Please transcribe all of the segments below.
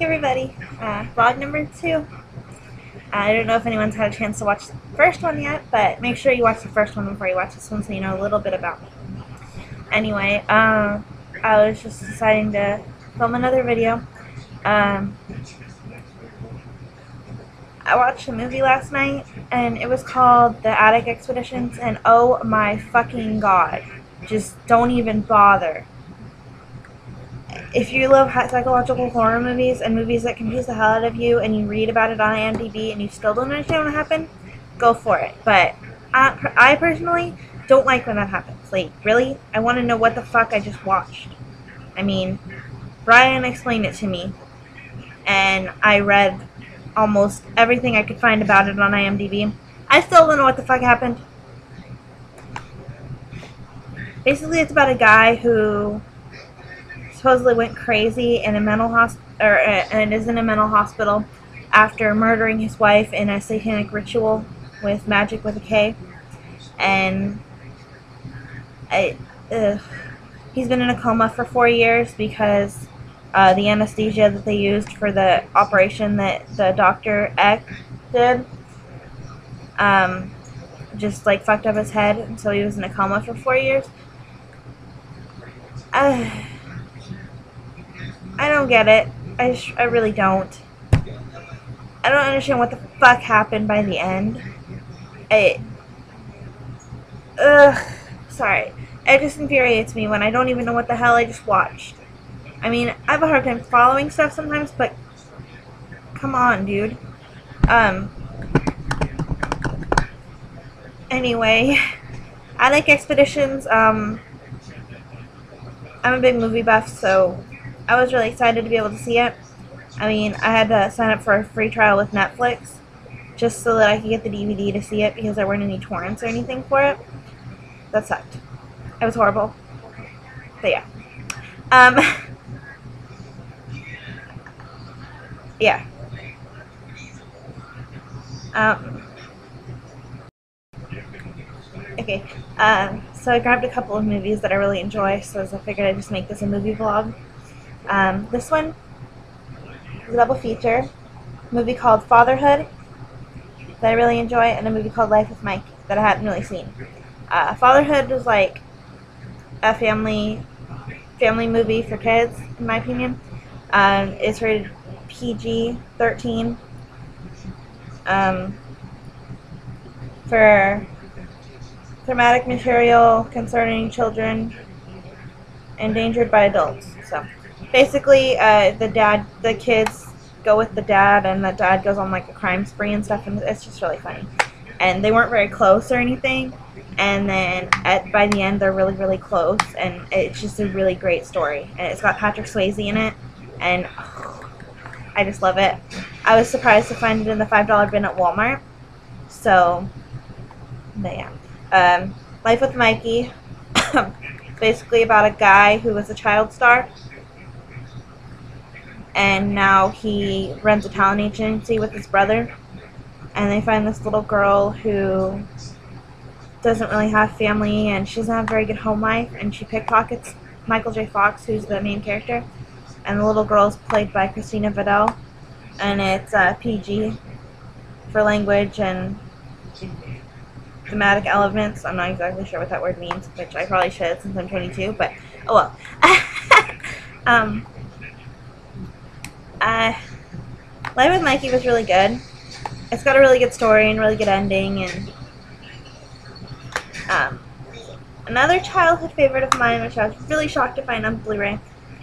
Hey everybody, vlog number 2. I don't know if anyone's had a chance to watch the first one yet, but make sure you watch the first one before you watch this one so you know a little bit about me. Anyway, I was just deciding to film another video. I watched a movie last night, and it was called The Attic Expeditions, and oh my fucking god, just don't even bother. If you love psychological horror movies and movies that confuse the hell out of you and you read about it on IMDb and you still don't understand what happened, go for it. But I personally don't like when that happens. Like, really? I want to know what the fuck I just watched. I mean, Brian explained it to me, and I read almost everything I could find about it on IMDb. I still don't know what the fuck happened. Basically, it's about a guy who supposedly went crazy in a mental and is in a mental hospital after murdering his wife in a satanic ritual with magic with a K. And he's been in a coma for 4 years because the anesthesia that they used for the operation that the Dr. Eck did just like fucked up his head, and so he was in a coma for 4 years. I don't get it. I really don't. I don't understand what the fuck happened by the end. Sorry. It just infuriates me when I don't even know what the hell I just watched. I mean, I have a hard time following stuff sometimes, but come on, dude. Anyway, Attic Expeditions, I'm a big movie buff, so I was really excited to be able to see it. I mean, I had to sign up for a free trial with Netflix just so that I could get the DVD to see it because there weren't any torrents or anything for it. That sucked. It was horrible. But yeah. Yeah. Okay. So I grabbed a couple of movies that I really enjoy, so I figured I'd just make this a movie vlog. This one is a double feature. A movie called Fatherhood that I really enjoy, and a movie called Life with Mike that I hadn't really seen. Fatherhood is like a family movie for kids, in my opinion. It's rated PG-13 for thematic material concerning children endangered by adults. So basically, the kids go with the dad, and the dad goes on like a crime spree and stuff, and it's just really funny. And they weren't very close or anything, and then by the end they're really, really close, and it's just a really great story. And it's got Patrick Swayze in it, and I just love it. I was surprised to find it in the $5 bin at Walmart. So, but yeah. Life with Mikey. Basically about a guy who was a child star, and now he runs a talent agency with his brother, and they find this little girl who doesn't really have family, and she doesn't have a very good home life, and she pickpockets Michael J. Fox, who's the main character, and the little girl is played by Christina Vidal, and it's PG for language and thematic elements. I'm not exactly sure what that word means, which I probably should since I'm 22, but oh well. Life with Mikey was really good. It's got a really good story and really good ending, and another childhood favorite of mine, which I was really shocked to find on Blu-ray,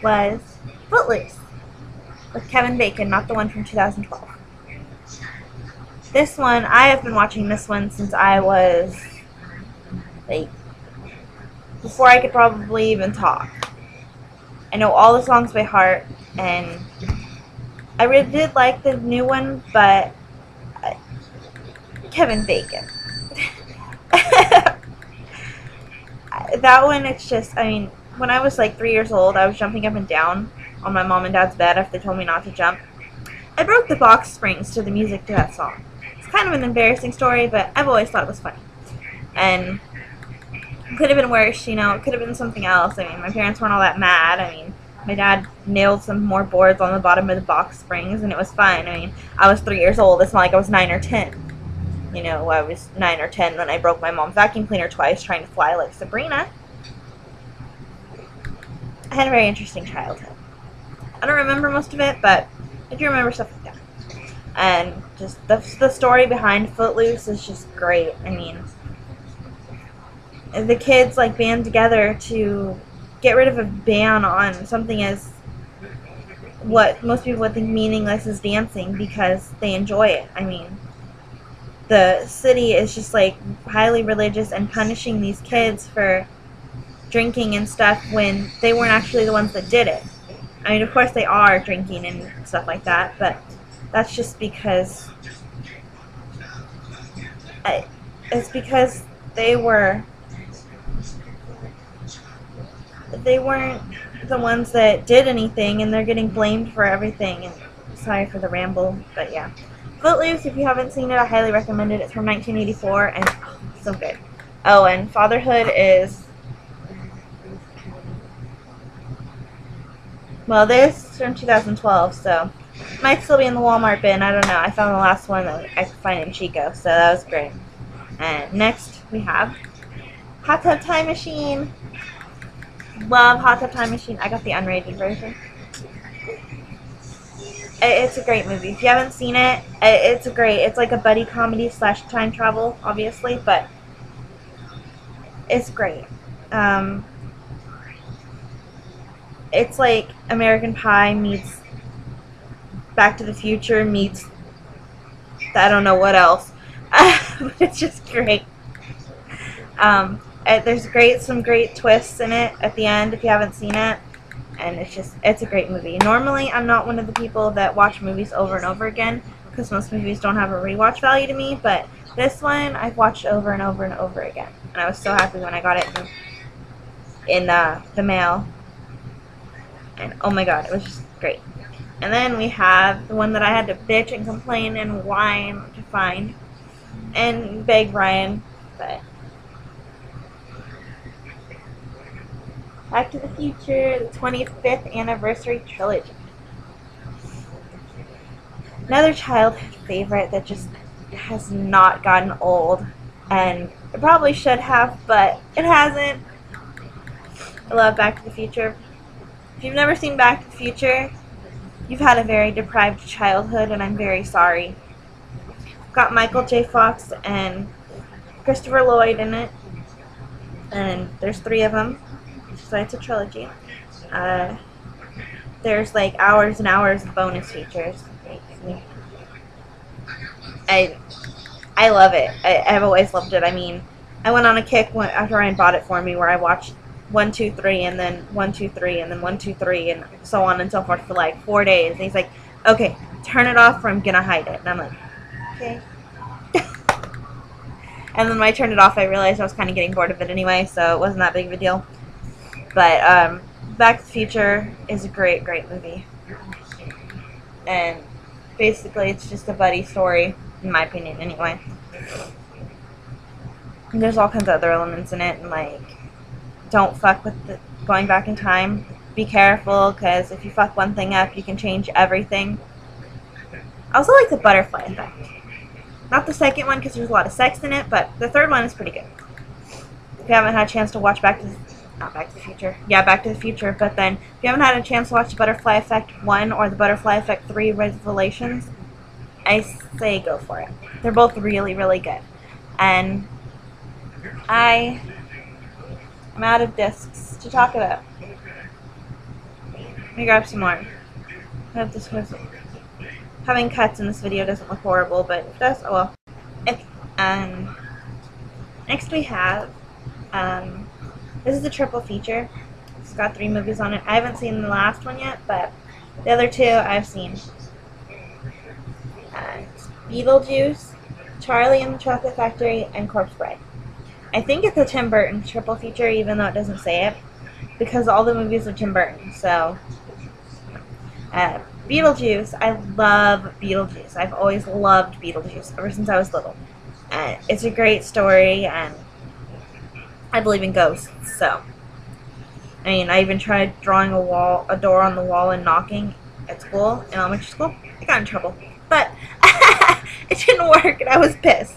was Footloose with Kevin Bacon, not the one from 2012. This one, I have been watching this one since I was, like, before I could probably even talk. I know all the songs by heart, and I really did like the new one, but Kevin Bacon. That one, it's just, I mean, when I was like 3 years old, I was jumping up and down on my mom and dad's bed after they told me not to jump. I broke the box springs to the music to that song. Kind of an embarrassing story, but I've always thought it was funny. And it could have been worse, you know, it could have been something else. I mean, my parents weren't all that mad. I mean, My dad nailed some more boards on the bottom of the box springs, and it was fine. I mean, I was 3 years old. It's not like I was 9 or 10. You know, I was 9 or 10 when I broke my mom's vacuum cleaner twice trying to fly like Sabrina. I had a very interesting childhood. I don't remember most of it, but I do remember stuff like that. And just the story behind Footloose is just great. I mean, the kids like band together to get rid of a ban on something as what most people would think meaningless as dancing because they enjoy it. I mean, the city is just like highly religious and punishing these kids for drinking and stuff when they weren't actually the ones that did it. I mean, of course they are drinking and stuff like that, but that's just because it's because they weren't the ones that did anything, and they're getting blamed for everything. And sorry for the ramble, but yeah. Footloose, if you haven't seen it, I highly recommend it. It's from 1984, and so good. Oh, and Fatherhood is... Well, this is from 2012, so might still be in the Walmart bin. I don't know. I found the last one that I could find in Chico, so that was great. And next we have Hot Tub Time Machine. Love Hot Tub Time Machine. I got the unrated version. It's a great movie. If you haven't seen it, it's like a buddy comedy / time travel, obviously, but it's great. It's like American Pie meets Back to the Future meets I don't know what else. But it's just great. There's some great twists in it at the end if you haven't seen it. And it's a great movie. Normally, I'm not one of the people that watch movies over and over again because most movies don't have a rewatch value to me, but this one I've watched over and over and over again. And I was so happy when I got it in the mail. And oh my god, it was just great. And then we have the one that I had to bitch and complain and whine to find and beg Ryan, but Back to the Future, the 25th anniversary trilogy. Another childhood favorite that just has not gotten old, and it probably should have, but it hasn't. I love Back to the Future. If you've never seen Back to the Future, you've had a very deprived childhood, and I'm very sorry. Got Michael J. Fox and Christopher Lloyd in it, and there's 3 of them. So it's a trilogy. There's like hours and hours of bonus features. I love it. I've always loved it. I mean, I went on a kick after Ryan bought it for me where I watched 1, 2, 3, and then 1, 2, 3, and then 1, 2, 3, and so on and so forth for like 4 days. And he's like, okay, turn it off or I'm gonna hide it. And I'm like, okay. And then when I turned it off, I realized I was kind of getting bored of it anyway, so it wasn't that big of a deal. But Back to the Future is a great, great movie. And basically it's just a buddy story, in my opinion, anyway. And there's all kinds of other elements in it, and like, don't fuck with going back in time. Be careful, because if you fuck one thing up, you can change everything. I also like the butterfly effect. Not the second one, because there's a lot of sex in it, but the third one is pretty good. If you haven't had a chance to watch Back to the Future. Yeah, Back to the Future. But then, if you haven't had a chance to watch the Butterfly Effect 1 or the Butterfly Effect 3 Revelations, I say go for it. They're both really, really good. And I'm out of discs to talk about. Let me grab some more. I hope this was... Having cuts in this video doesn't look horrible, but it does. Oh well. Okay. Next we have... this is a triple feature. It's got 3 movies on it. I haven't seen the last one yet, but the other 2 I've seen. Beetlejuice, Charlie and the Chocolate Factory, and Corpse Bride. I think it's a Tim Burton triple feature, even though it doesn't say it, because all the movies are Tim Burton. So, Beetlejuice, I love Beetlejuice. I've always loved Beetlejuice ever since I was little. It's a great story, and I believe in ghosts, so I mean, I even tried drawing a door on the wall and knocking at school, in elementary school. I got in trouble. But it didn't work, and I was pissed.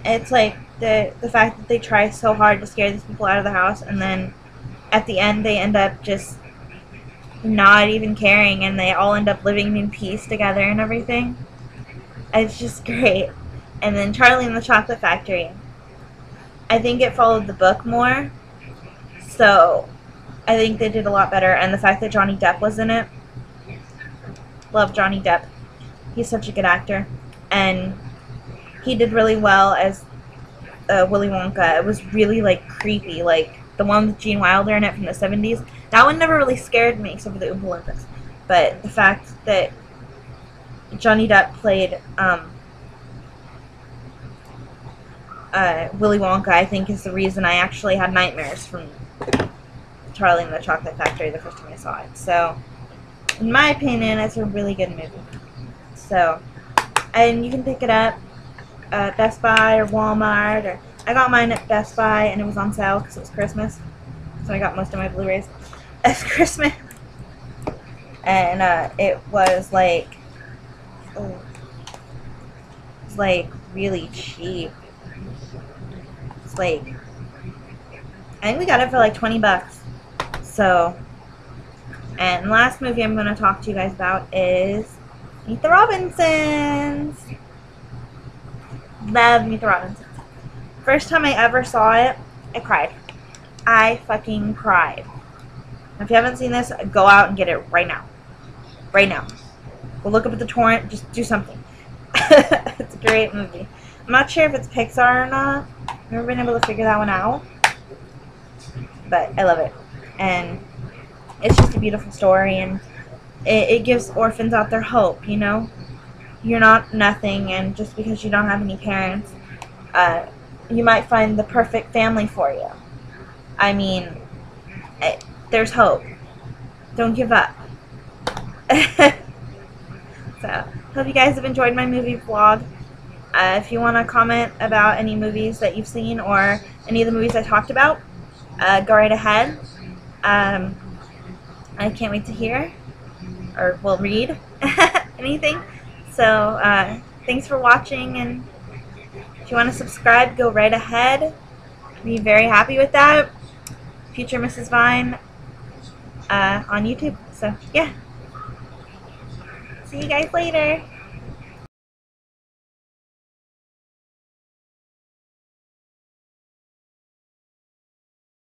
It's like the fact that they try so hard to scare these people out of the house, and then at the end they end up just not even caring, and they all end up living in peace together and everything. It's just great. And then Charlie and the Chocolate Factory. I think it followed the book more, so I think they did a lot better. And the fact that Johnny Depp was in it. Love Johnny Depp. He's such a good actor. And he did really well as Willy Wonka. It was really, like, creepy. Like, the one with Gene Wilder in it from the 70s. That one never really scared me, except for the Oompa Loompas. But the fact that Johnny Depp played Willy Wonka, I think, is the reason I actually had nightmares from Charlie and the Chocolate Factory the first time I saw it. So, in my opinion, it's a really good movie. So, and you can pick it up at Best Buy or Walmart. Or I got mine at Best Buy, and it was on sale because it was Christmas. So I got most of my Blu-rays as Christmas. And it was like, really cheap. It's like, I think we got it for like 20 bucks. So, and the last movie I'm going to talk to you guys about is Meet the Robinsons. Love Meet the Robinsons. First time I ever saw it, I cried. I fucking cried. If you haven't seen this, go out and get it right now. Right now. Go look up at the torrent. Just do something. It's a great movie. I'm not sure if it's Pixar or not. I've never been able to figure that one out. But I love it. And it's just a beautiful story. And it gives orphans out their hope, you know? You're not nothing. And just because you don't have any parents, you might find the perfect family for you. I mean, there's hope. Don't give up. So, hope you guys have enjoyed my movie vlog. If you want to comment about any movies that you've seen or any of the movies I talked about, go right ahead. I can't wait to hear or will read anything. So, thanks for watching, and if you want to subscribe, go right ahead. I'd be very happy with that. Future Mrs. Vine on YouTube. So, yeah. See you guys later.